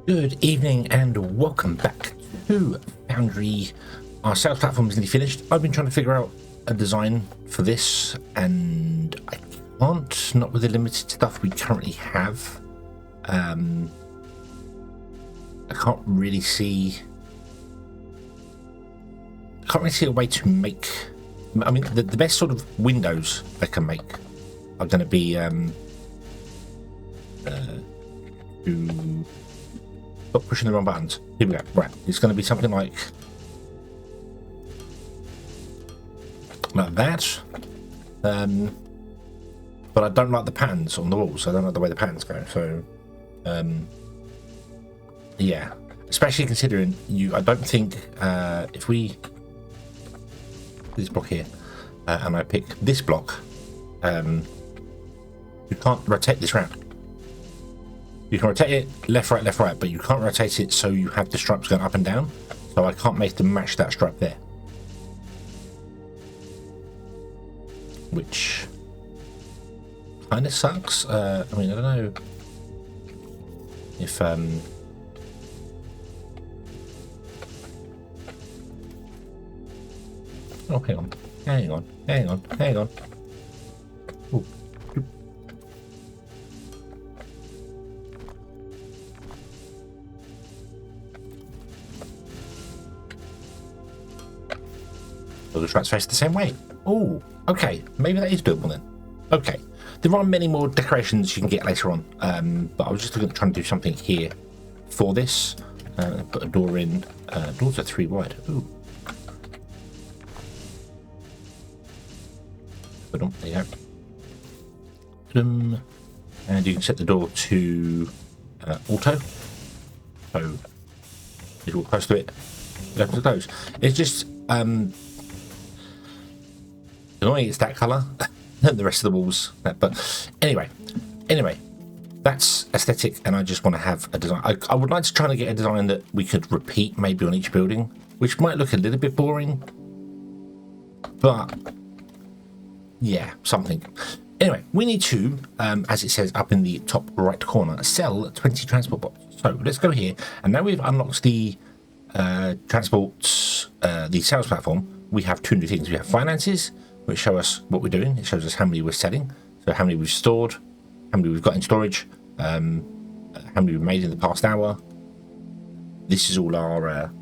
Good evening and welcome back to Foundry. Our sales platform is nearly finished. I've been trying to figure out a design for this and I can't, not with the limited stuff we currently have. I can't really see a way to make, I mean the best sort of windows I can make are going to be stop pushing the wrong buttons. Here we go. Right, it's going to be something like that. But I don't like the patterns on the walls. I don't like the way the patterns go. So, yeah. Especially considering I don't think if we this block here and I pick this block, you can't rotate this round. You can rotate it left, right, but you can't rotate it so you have the stripes going up and down. So I can't make them match that stripe there. Which kind of sucks. I mean, I don't know if... Oh, hang on. Ooh. The stripes face the same way. Oh, okay. Maybe that is doable then. Okay. There are many more decorations you can get later on, but I was just looking at trying to do something here for this. Put a door in. Doors are 3 wide. Ooh. Put them. There you go. Put them. And you can set the door to auto. So if you're close to it, it opens and close. It's just annoying it's that colour and the rest of the walls, but anyway, that's aesthetic, and I just want to have a design. I would like to try to get a design that we could repeat maybe on each building, which might look a little bit boring, but yeah, something. Anyway, we need to, as it says up in the top right corner, sell 20 transport bots. So let's go here, and now we've unlocked the transport, the sales platform. We have 2 new things. We have finances, which show us what we're doing. It shows us how many we're selling, so how many we've stored, how many we've got in storage, how many we've made in the past hour. This is all our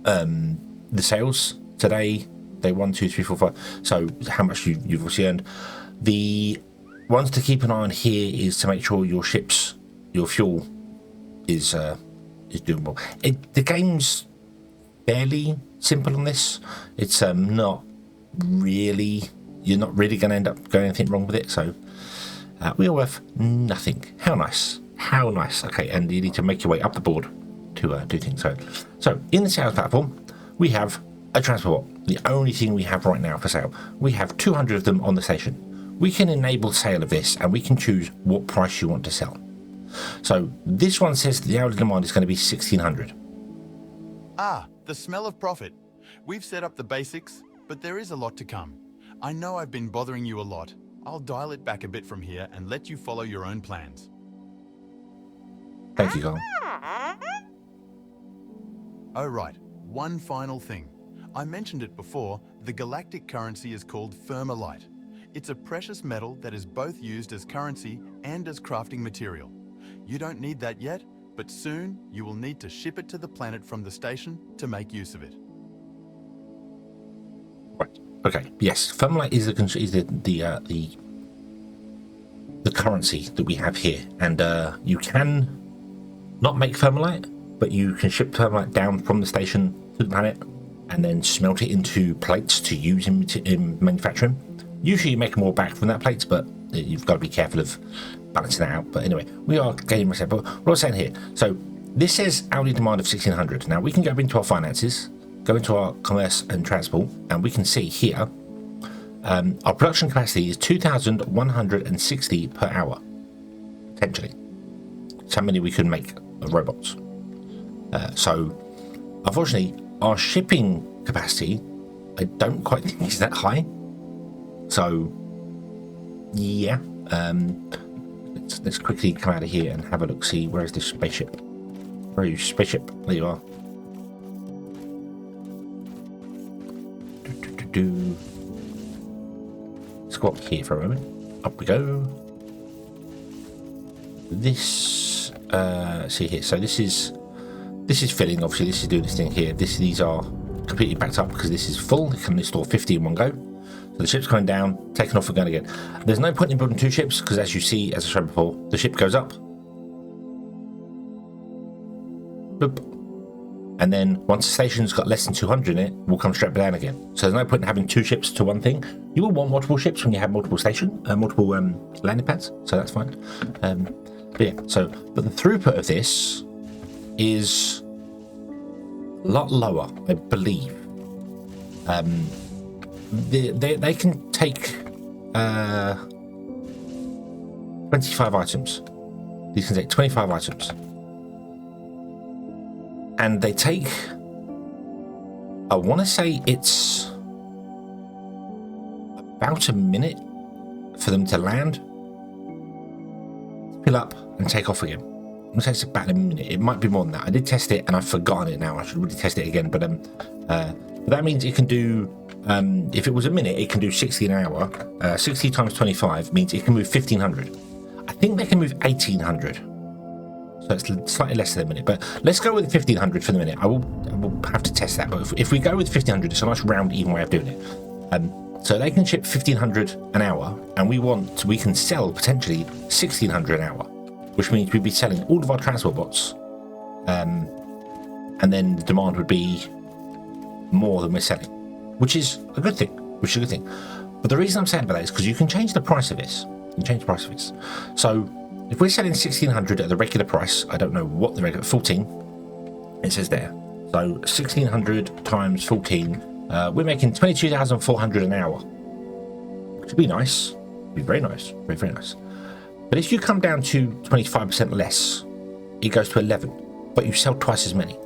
the sales today, day 1, 2, 3, 4, 5. So how much you've obviously earned. The ones to keep an eye on here is to make sure your ships, your fuel is doable. The game's fairly simple on this. It's not really, you're not really going to end up going anything wrong with it. So we are worth nothing. How nice. Okay, and you need to make your way up the board to do things. So in the sales platform we have a transport bot, the only thing we have right now for sale. We have 200 of them on the station. We can enable sale of this, and we can choose what price you want to sell. So this one says the hourly demand is going to be 1600. Ah, the smell of profit. We've set up the basics, but there is a lot to come. I know I've been bothering you a lot. I'll dial it back a bit from here and let you follow your own plans. Thank you, Carl. Oh right, one final thing. I mentioned it before, the galactic currency is called thermalite. It's a precious metal that is both used as currency and as crafting material. You don't need that yet, but soon you will need to ship it to the planet from the station to make use of it. Right. Okay. Yes. Thermalite is the currency that we have here, and you can not make thermalite, but you can ship thermalite down from the station to the planet, and then smelt it into plates to use in manufacturing. Usually, you make more back from that plates, but you've got to be careful of balancing that out. But anyway, we are getting myself. But what I was saying here, so this says hourly demand of 1600. Now we can go into our finances, go into our commerce and transport, and we can see here our production capacity is 2,160 per hour, potentially. It's how many we could make of robots. So unfortunately, our shipping capacity, I don't quite think is that high. So yeah, let's quickly come out of here and have a look, see where is this spaceship. Where are you, spaceship? There you are. Let's go up here for a moment. Up we go. This, see here. So this is filling. Obviously, this is doing this thing here. These are completely backed up because this is full. It can store 50 in one go. So the ship's going down, taking off and going again. There's no point in building two ships because, as you see, as I showed before, the ship goes up. Boop. And then once the station's got less than 200 in it, we'll come straight down again. So there's no point in having two ships to one thing. You will want multiple ships when you have multiple landing pads, so that's fine. But yeah, but the throughput of this is a lot lower, I believe. They can take 25 items. These can take 25 items. And they take, I want to say it's about a minute for them to land, fill up, and take off again. I'm going to say it's about a minute. It might be more than that. I did test it and I've forgotten it now. I should really test it again. But that means it can do, if it was a minute, it can do 60 an hour. 60 times 25 means it can move 1,500. I think they can move 1,800. So it's slightly less than a minute, but let's go with 1,500 for the minute. I will have to test that, but if we go with 1,500, it's a nice round, even way of doing it. So they can ship 1,500 an hour, and we can sell potentially 1,600 an hour, which means we'd be selling all of our transport bots, and then the demand would be more than we're selling, which is a good thing. But the reason I'm saying about that is because you can change the price of this. So if we're selling 1,600 at the regular price, I don't know what the regular, 14, it says there. So 1,600 times 14, we're making 22,400 an hour, which would be nice. Be very nice, very, very nice. But if you come down to 25% less, it goes to 11, but you sell twice as many.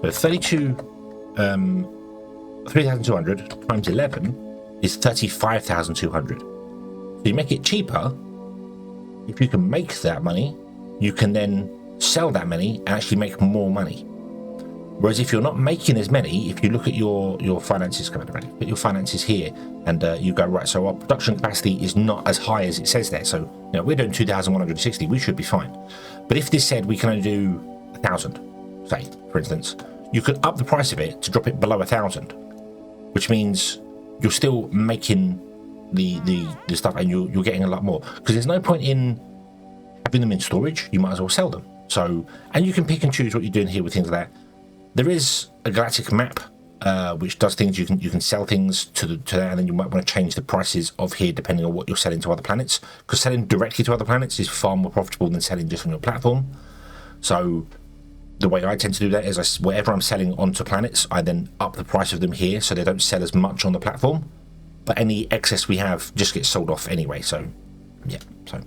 So 3,200 times 11 is 35,200. So you make it cheaper. If you can make that money, you can then sell that many and actually make more money. Whereas if you're not making as many, if you look at your finances, put your finances here, and you go, right, so our production capacity is not as high as it says there. So we're doing 2,160, we should be fine. But if this said we can only do 1,000, say, for instance, you could up the price of it to drop it below 1,000, which means you're still making the stuff, and you're getting a lot more, because there's no point in having them in storage. You might as well sell them. So, and you can pick and choose what you're doing here with things like that. There is a galactic map which does things. You can sell things to that, and then you might want to change the prices of here depending on what you're selling to other planets, because selling directly to other planets is far more profitable than selling just on your platform. So the way I tend to do that is whatever I'm selling onto planets, I then up the price of them here so they don't sell as much on the platform. But any excess we have just gets sold off anyway. So, yeah. So,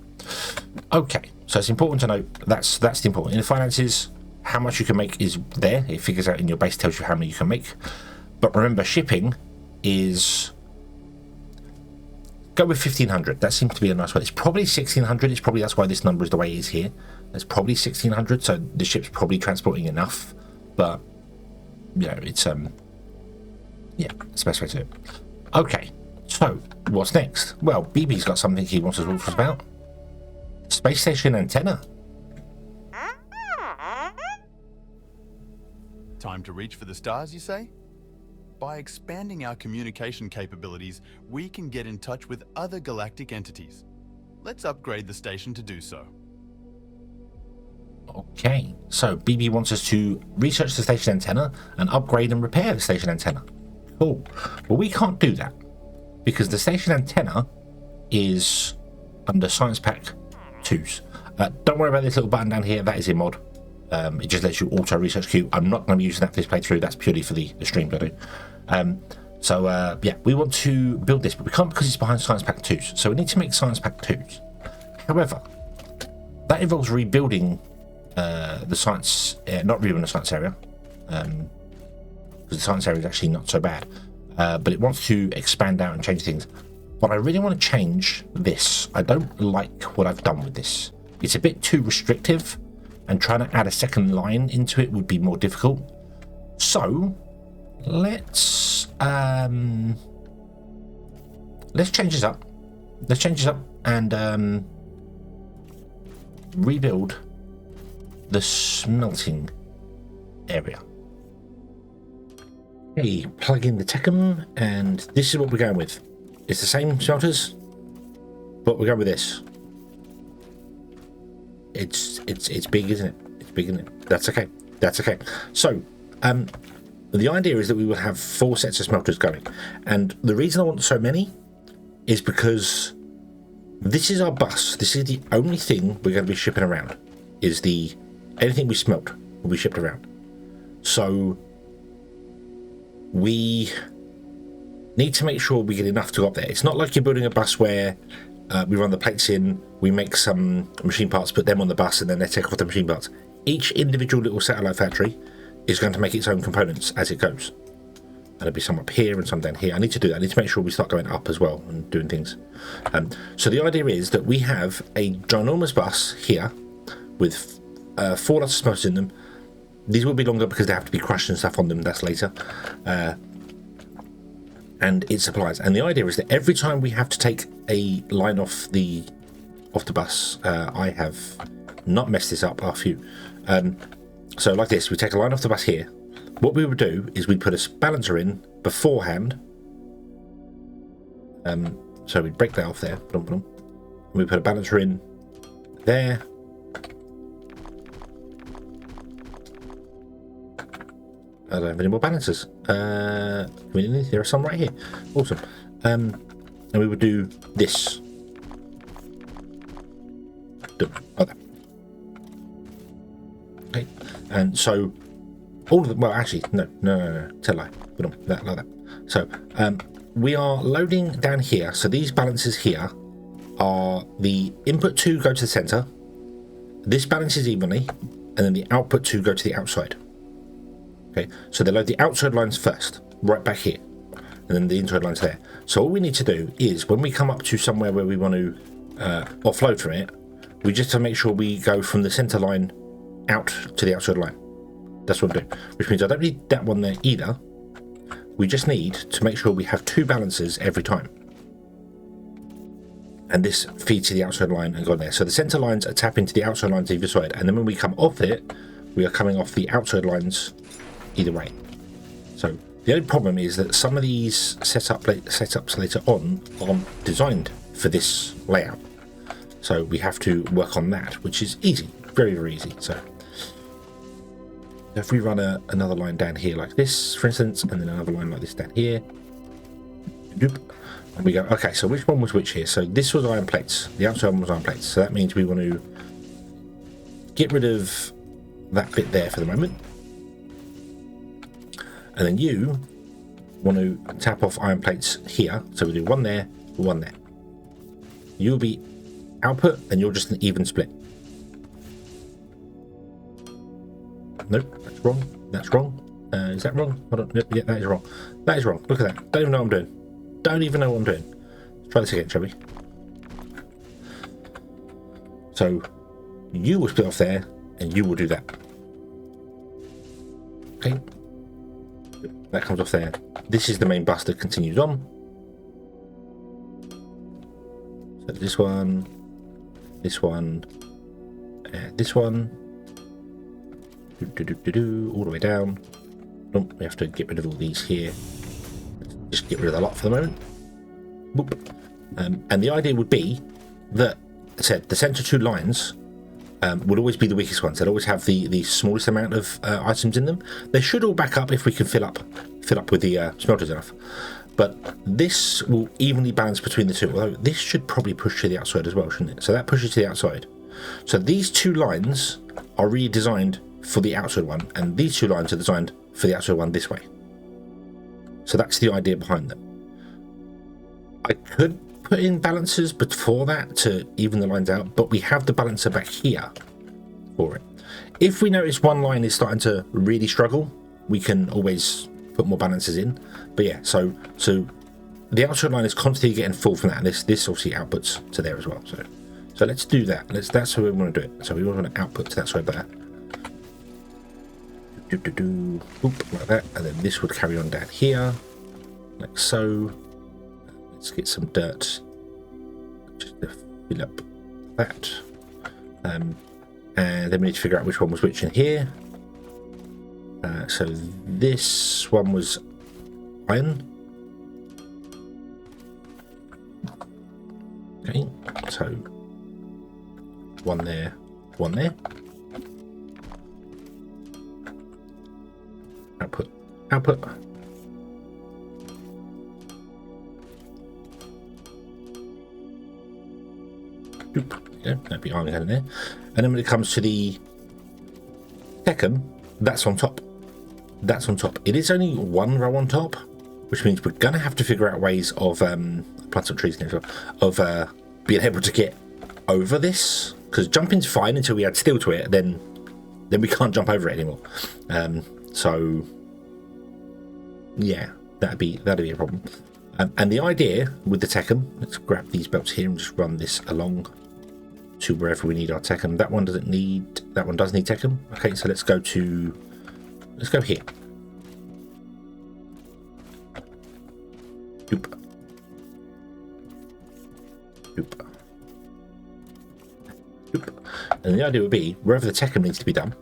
okay. So it's important to note that's the important. In the finances, how much you can make is there. It figures out in your base, tells you how many you can make. But remember, shipping is, go with 1,500. That seems to be a nice one. It's probably 1,600. It's probably, that's why this number is the way it is here. It's probably 1,600. So the ship's probably transporting enough. But it's yeah, it's the best way to do it. Okay. So, what's next? Well, BB's got something he wants to talk to us about. Space station antenna. Time to reach for the stars, you say? By expanding our communication capabilities, we can get in touch with other galactic entities. Let's upgrade the station to do so. Okay, so BB wants us to research the station antenna and upgrade and repair the station antenna. Cool. Well, we can't do that, because the station antenna is under Science Pack 2s. Don't worry about this little button down here, that is in mod. It just lets you auto research queue. I'm not going to be using that for this playthrough, that's purely for the stream to do. Yeah, we want to build this, but we can't because it's behind Science Pack 2s. So we need to make Science Pack 2s. However, that involves rebuilding the science, not rebuilding the science area, because the science area is actually not so bad. But it wants to expand out and change things. But I really want to change this. I don't like what I've done with this. It's a bit too restrictive and trying to add a second line into it would be more difficult. So let's change this up. Let's change this up and rebuild the smelting area. Okay, plug in the Techum, and this is what we're going with. It's the same smelters, but we're going with this. It's big, isn't it? It's big, isn't it? That's okay. That's okay. So, the idea is that we will have 4 sets of smelters going, and the reason I want so many is because this is our bus. This is the only thing we're going to be shipping around. Is anything we smelt will be shipped around. So we need to make sure we get enough to go up there. It's not like you're building a bus where we run the plates in, we make some machine parts, put them on the bus, and then they take off the machine parts. Each individual little satellite factory is going to make its own components as it goes. And there'll be some up here and some down here. I need to do that. I need to make sure we start going up as well and doing things. So the idea is that we have a ginormous bus here with 4 lots of smelters in them. These will be longer because they have to be crushed and stuff on them. That's later. And it supplies. And the idea is that every time we have to take a line off the bus, I have not messed this up. A few. So like this, we take a line off the bus here. What we would do is we'd put a balancer in beforehand. So we'd break that off there. We put a balancer in there. I don't have any more balancers. There are some right here. Awesome. And we would do this. Okay. Okay. And so all of them. Well, actually, no. Tell a lie. That like that. So we are loading down here. So these balances here are the input 2 go to the center. This balances evenly, and then the output 2 go to the outside. Okay, so they load the outside lines first, right back here, and then the inside lines there. So all we need to do is when we come up to somewhere where we want to offload from it, we just have to make sure we go from the center line out to the outside line. That's what I do, which means I don't need that one there either. We just need to make sure we have 2 balancers every time. And this feeds to the outside line and go there. So the center lines are tapping to the outside lines either side, and then when we come off it, we are coming off the outside lines either way. So the only problem is that some of these setups later on aren't designed for this layout. So we have to work on that, which is easy, very, very easy. So if we run another line down here like this, for instance, and then another line like this down here, and we go, okay, so which one was which here? So this was iron plates. The outside one was iron plates. So that means we want to get rid of that bit there for the moment. And then you want to tap off iron plates here. So we do one there, one there. You'll be output, and you're just an even split. Nope, that's wrong. That's wrong. Is that wrong? Hold on. Yep, yeah, that is wrong. That is wrong. Look at that. Don't even know what I'm doing. Don't even know what I'm doing. Let's try this again, shall we? So you will split off there, and you will do that. Okay. That comes off there. This is the main bus that continues on. So this one, this one, this one, all the way down. Oh, we have to get rid of all these here. Just get rid of the lot for the moment. Boop. And the idea would be that, I said, the center 2 lines would always be the weakest ones. They'll always have the smallest amount of items in them. They should all back up if we can fill up with the smelters enough. But this will evenly balance between the 2. Although this should probably push to the outside as well, shouldn't it? So that pushes to the outside. So these 2 lines are really designed for the outside one, and these 2 lines are designed for the outside one this way. So that's the idea behind them. I could put in balancers before that to even the lines out, but we have the balancer back here for it. If we notice one line is starting to really struggle, we can always put more balancers in. But yeah, so the outside line is constantly getting full from that, and this obviously outputs to there as well. So So let's do that. That's how we want to do it. So we want to output to that side there. Oop, like that, and then this would carry on down here, like so. Let's get some dirt just to fill up that, and then we need to figure out which one was which in here. So this one was iron. Okay, so one there, one there. Output. Yeah, that'd be iron going in there. And then when it comes to the second, that's on top. That's on top. It is only one row on top, which means we're going to have to figure out ways of plant some trees next of being able to get over this, because jumping's fine until we add steel to it. Then we can't jump over it anymore. So yeah, that'd be a problem. And the idea with the Tekken, let's grab these belts here and just run this along to wherever we need our Tekken. That one doesn't need, that one does need Tekken. Okay, so let's go here. Doop. Doop. Doop. And the idea would be, wherever the Tekken needs to be done,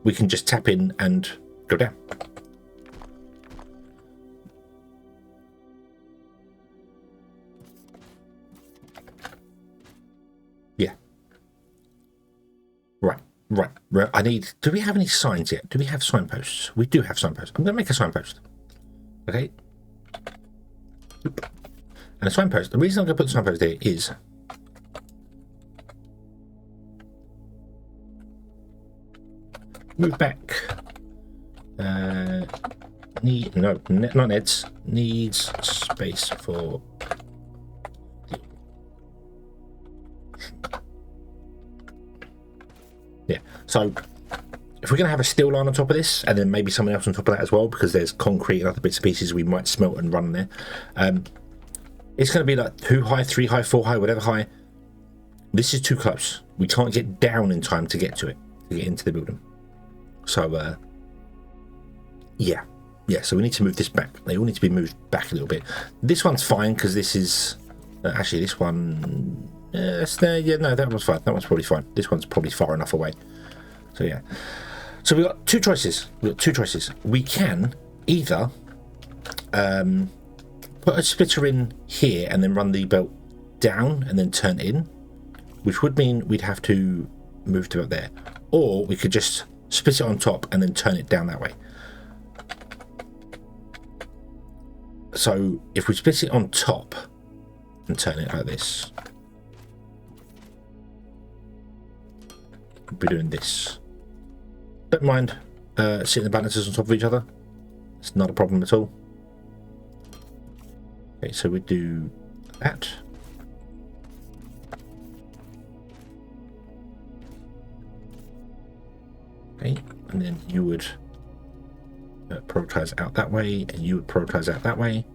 we can just tap in and go down. Yeah. Right. I need, do we have any signs yet? Do we have signposts? We do have signposts. I'm going to make a signpost. Okay. Oop. And a signpost, the reason I'm going to put the signpost there is move back. Not Ned's. Needs space for. Yeah. So if we're going to have a steel line on top of this, and then maybe someone else on top of that as well, because there's concrete and other bits and pieces we might smelt and run there. It's going to be like 2 high, 3 high, 4 high, whatever high. This is too close. We can't get down in time to get to it, to get into the building. So, yeah. So we need to move this back. They all need to be moved back a little bit. This one's fine because this is actually this one. That one's fine. That one's probably fine. This one's probably far enough away. So yeah. So we've got two choices. We can either put a splitter in here and then run the belt down and then turn in, which would mean we'd have to move to about there, or we could just split it on top and then turn it down that way. So if we split it on top and turn it like this, we'll be doing this. Don't mind sitting the balances on top of each other. It's not a problem at all. Okay, so we do that. Okay, and then you would prioritize out that way, and you would prioritize out that way.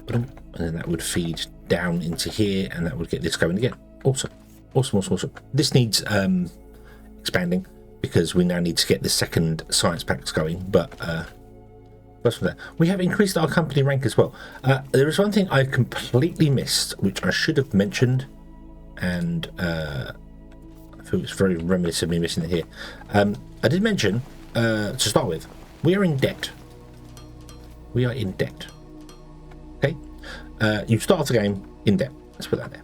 And then that would feed down into here, and that would get this going again. Awesome. This needs expanding, because we now need to get the second science packs going, but first from that, we have increased our company rank as well. There is one thing I completely missed, which I should have mentioned, and I feel it's very reminiscent of me missing it here. I did mention, to start with, we are in debt. Okay? You start off the game in debt. Let's put that there.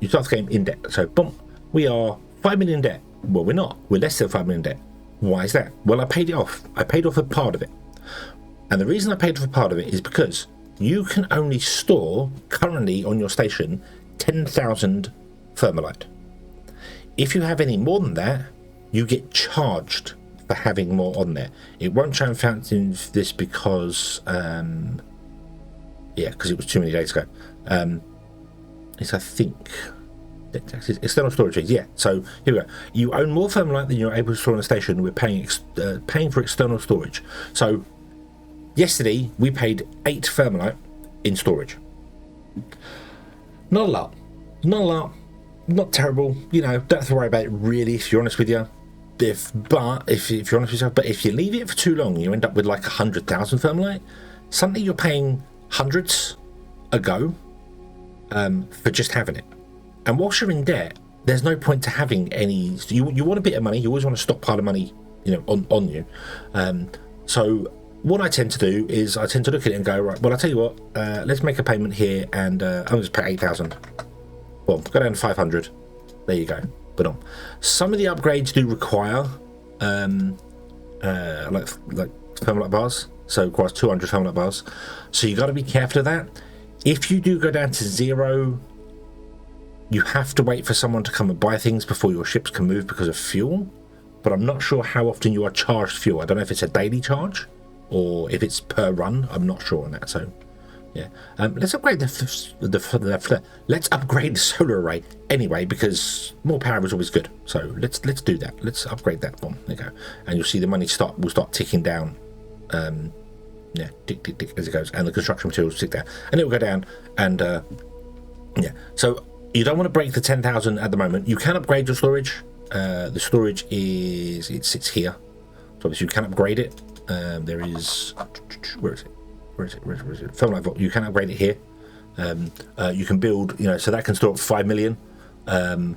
You start the game in debt. So, boom, we are 5 million debt. Well, we're not. We're less than 5 million debt. Why is that? Well, I paid it off. I paid off a part of it. And the reason I paid off a part of it is because you can only store, currently on your station, 10,000 thermalite. If you have any more than that, you get charged for having more on there. It won't show in Foundry this because, because it was too many days ago. I think Debt taxes, external storage fees. Yeah. So here we go. You own more thermalite than you're able to store on a station. We're paying for external storage. So yesterday we paid 8 thermalite in storage. Not a lot. Not a lot. Not terrible. You know, don't have to worry about it really, if you're honest with you. If you're honest with yourself, but if you leave it for too long, you end up with like 100,000 thermalite. Something you're paying hundreds a go for just having it. And whilst you're in debt, there's no point to having any. You want a bit of money. You always want to stockpile of money, you know, on you. So what I tend to do is I tend to look at it and go, right, well, I'll tell you what, let's make a payment here, and I'm going to pay 8,000. Well, go down to 500. There you go. But on some of the upgrades do require like thermalite bars, so it requires 200 thermalite bars. So you got to be careful of that. If you do go down to 0, you have to wait for someone to come and buy things before your ships can move because of fuel. But I'm not sure how often you are charged fuel. I don't know if it's a daily charge or if it's per run. I'm not sure on that. So yeah, let's upgrade let's upgrade the solar array anyway, because more power is always good. So let's do that. Let's upgrade that one. There you go, and you'll see the money will start ticking down. Yeah, tick tick tick as it goes, and the construction materials tick down, and it will go down. And yeah, so you don't want to break the 10,000 at the moment. You can upgrade your storage. The storage it sits here, so obviously you can upgrade it. There is, where is it? Where is it? Thermalite vault. You can upgrade it here. You can build, you know, so that can store up 5 million, and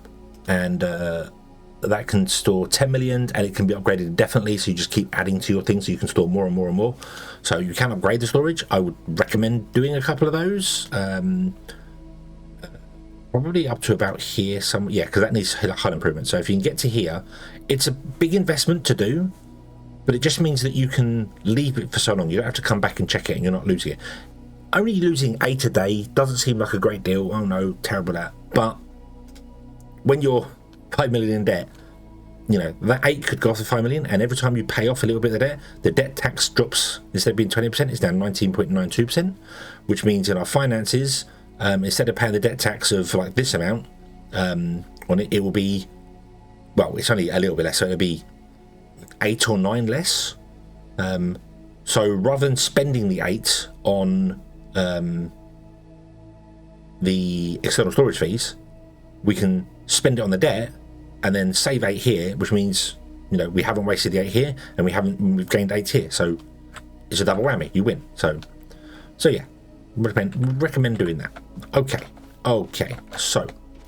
that can store 10 million, and it can be upgraded indefinitely. So you just keep adding to your thing, so you can store more and more and more. So you can upgrade the storage. I would recommend doing a couple of those. Probably up to about here, yeah, because that needs hull improvement. So if you can get to here, it's a big investment to do. But it just means that you can leave it for so long. You don't have to come back and check it, and you're not losing it. Only losing 8 a day doesn't seem like a great deal. Oh no, terrible that. But when you're 5 million in debt, you know, that 8 could go off to 5 million, and every time you pay off a little bit of debt, the debt tax drops. Instead of being 20%, it's down 19.92%, which means in our finances, instead of paying the debt tax of like this amount on it, it will be, well, it's only a little bit less, so it'll be 8 or 9 less. So rather than spending the 8 on the external storage fees, we can spend it on the debt and then save 8 here, which means, you know, we haven't wasted the 8 here, and we've gained 8 here. So it's a double whammy. You win. So yeah, recommend doing that. Okay. So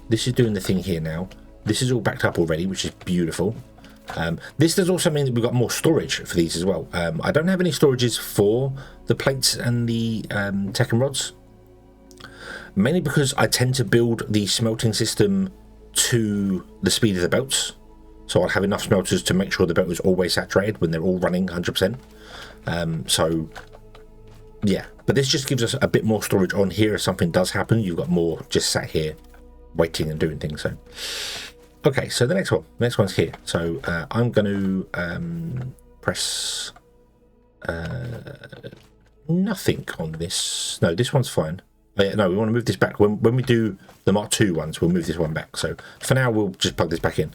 this is doing the thing here now. This is all backed up already, which is beautiful. This does also mean that we've got more storage for these as well. I don't have any storages for the plates and the Tekken rods, mainly because I tend to build the smelting system to the speed of the belts. So I'll have enough smelters to make sure the belt is always saturated when they're all running 100%. So yeah, but this just gives us a bit more storage on here. If something does happen, you've got more just sat here waiting and doing things. So okay, so the next one's here. So I'm going to press nothing on this. No, this one's fine. No, we want to move this back. When we do the Mark II ones, we'll move this one back. So for now, we'll just plug this back in.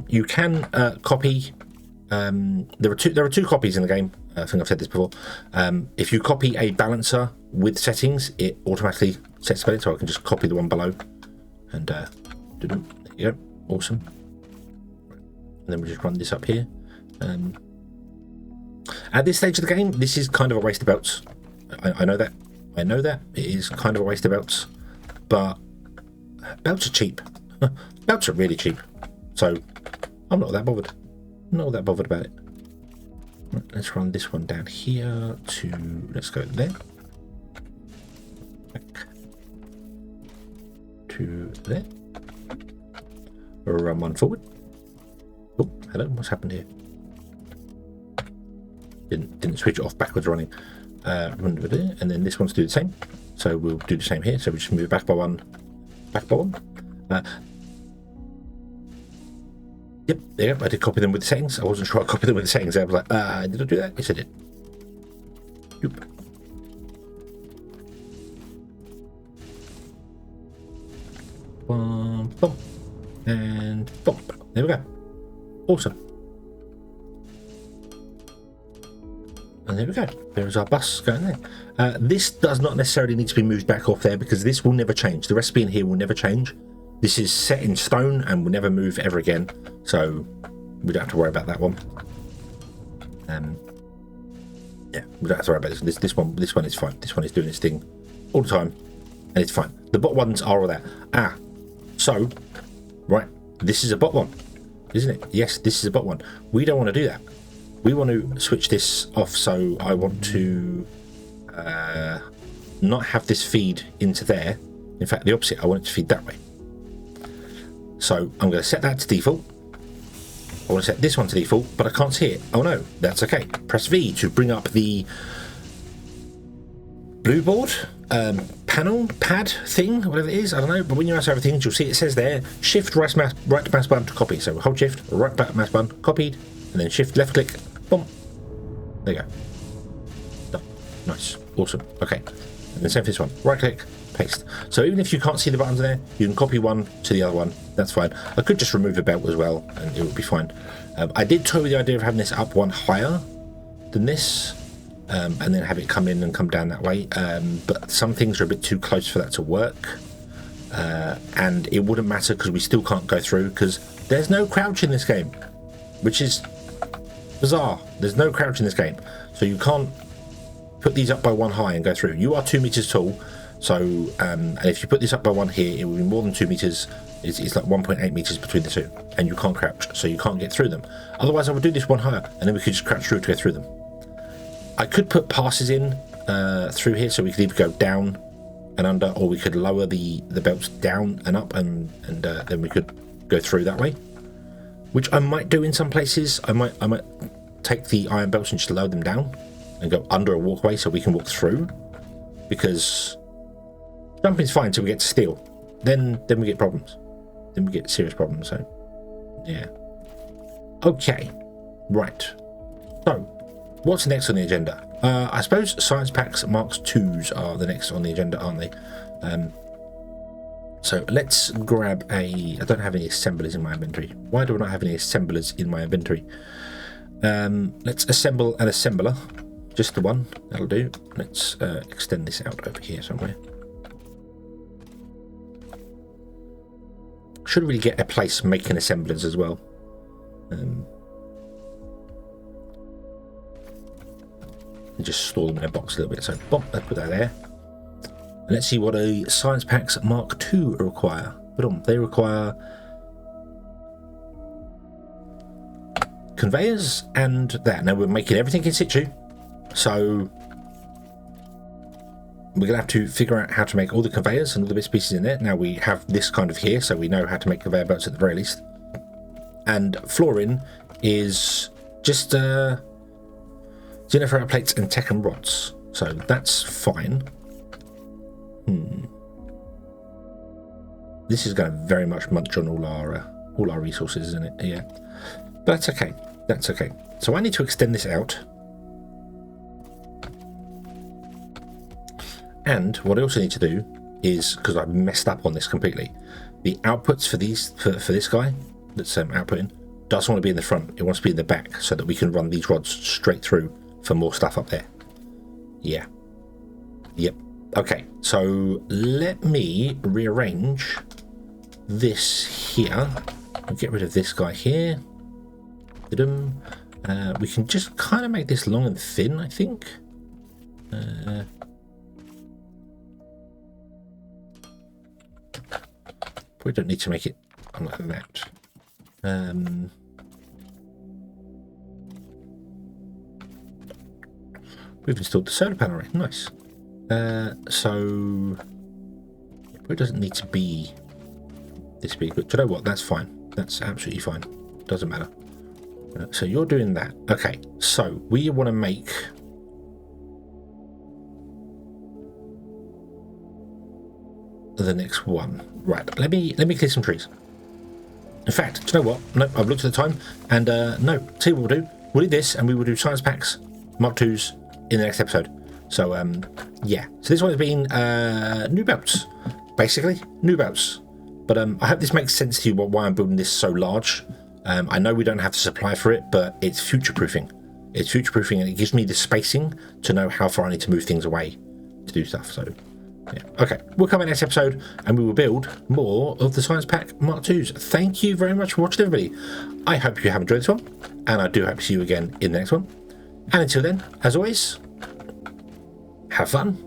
You can copy. There are two copies in the game. I think I've said this before. If you copy a balancer with settings, it automatically sets spelling. So I can just copy the one below, and there you go. Awesome. And then we just run this up here. At this stage of the game, this is kind of a waste of belts. I know that. It is kind of a waste of belts, but belts are cheap. Belts are really cheap. So I'm not that bothered. Not that bothered about it. Right, let's run this one down here let's go there. Back to there. Run one forward. Oh, hello, what's happened here? Didn't switch it off backwards running. Run over there, and then this one's do the same. So we'll do the same here. So we just move it back by one. Yep, there you go. I did copy them with the settings. I wasn't sure I copied them with the settings. I was like, did I do that? Yes, I did. Yep. and boom, there we go. Awesome. And there we go. There's our bus going there. This does not necessarily need to be moved back off there because this will never change. The recipe in here will never change. This is set in stone and will never move ever again. So we don't have to worry about that one. Yeah, we don't have to worry about this. This one is fine. This one is doing its thing all the time, and it's fine. The bot ones are all that. So right, this is a bot one, isn't it? Yes, this is a bot one. We don't want to do that. We want to switch this off. So I want to not have this feed into there. In fact, the opposite. I want it to feed that way. So I'm going to set that to default. I want to set this one to default, but I can't see it. Oh no, that's okay. Press V to bring up the blue board, pad thing, whatever it is, I don't know. But when you mouse over things, you'll see it says there, shift right mouse button to copy. So hold shift, right mouse button, copied, and then shift left click, boom. There you go. Done. Nice, awesome. Okay, and then same for this one. Right click, paste. So even if you can't see the buttons there, you can copy one to the other one. That's fine. I could just remove the belt as well, and it would be fine. I did toy with the idea of having this up one higher than this, and then have it come in and come down that way. But some things are a bit too close for that to work, and it wouldn't matter because we still can't go through because there's no crouch in this game, which is bizarre. There's no crouch in this game, so you can't put these up by one high and go through. You are 2 meters tall. So, and if you put this up by one here, it will be more than 2 meters. It's like 1.8 meters between the two, and you can't crouch, so you can't get through them. Otherwise, I would do this one higher, and then we could just crouch through to go through them. I could put passes in through here, so we could either go down and under, or we could lower the belts down and up, and then we could go through that way, which I might do in some places. I might take the iron belts and just lower them down and go under a walkway so we can walk through, because jumping's fine until we get to steel. Then we get problems. Then we get serious problems. So, yeah. Okay. Right. So, what's next on the agenda? I suppose Science Packs Mark IIs are the next on the agenda, aren't they? So let's grab I don't have any assemblers in my inventory. Why do I not have any assemblers in my inventory? Let's assemble an assembler. Just the one. That'll do. Let's extend this out over here somewhere. Should really get a place making assemblers as well. And just store them in a box a little bit. So, boom, let's put that there. And let's see what a Science Packs Mark II require. They require conveyors and that. Now we're making everything in situ, so we're gonna have to figure out how to make all the conveyors and all the bits and pieces in there. Now we have this kind of here, so we know how to make conveyor belts at the very least. And flooring is just Xenoferrite plates and Tekken rods, so that's fine. This is going to very much munch on all our resources, isn't it? Yeah, but that's okay. That's okay. So I need to extend this out. And what I also need to do is, because I've messed up on this completely, the outputs for these for this guy that's outputting doesn't want to be in the front. It wants to be in the back so that we can run these rods straight through for more stuff up there. Yeah. Yep. Okay. So let me rearrange this here. I'll get rid of this guy here. We can just kind of make this long and thin, I think. We don't need to make it like that. We've installed the solar panel array. Nice. So it doesn't need to be this big, but do you know what? That's fine. That's absolutely fine. Doesn't matter. So you're doing that. Okay. So we want to make the next one. Right. Let me clear some trees. In fact, do you know what? No, I've looked at the time, and no. See what we'll do? We'll do this, and we will do Science Packs Mark IIs in the next episode. So yeah. So this one has been new belts, basically new belts. But I hope this makes sense to you why I'm building this so large. I know we don't have the supply for it, but it's future-proofing. It's future-proofing, and it gives me the spacing to know how far I need to move things away to do stuff. So, yeah. Okay, we'll come in next episode, and we will build more of the Science Pack Mark IIs. Thank you very much for watching, everybody. I hope you have enjoyed this one, and I do hope to see you again in the next one. And until then, as always, have fun.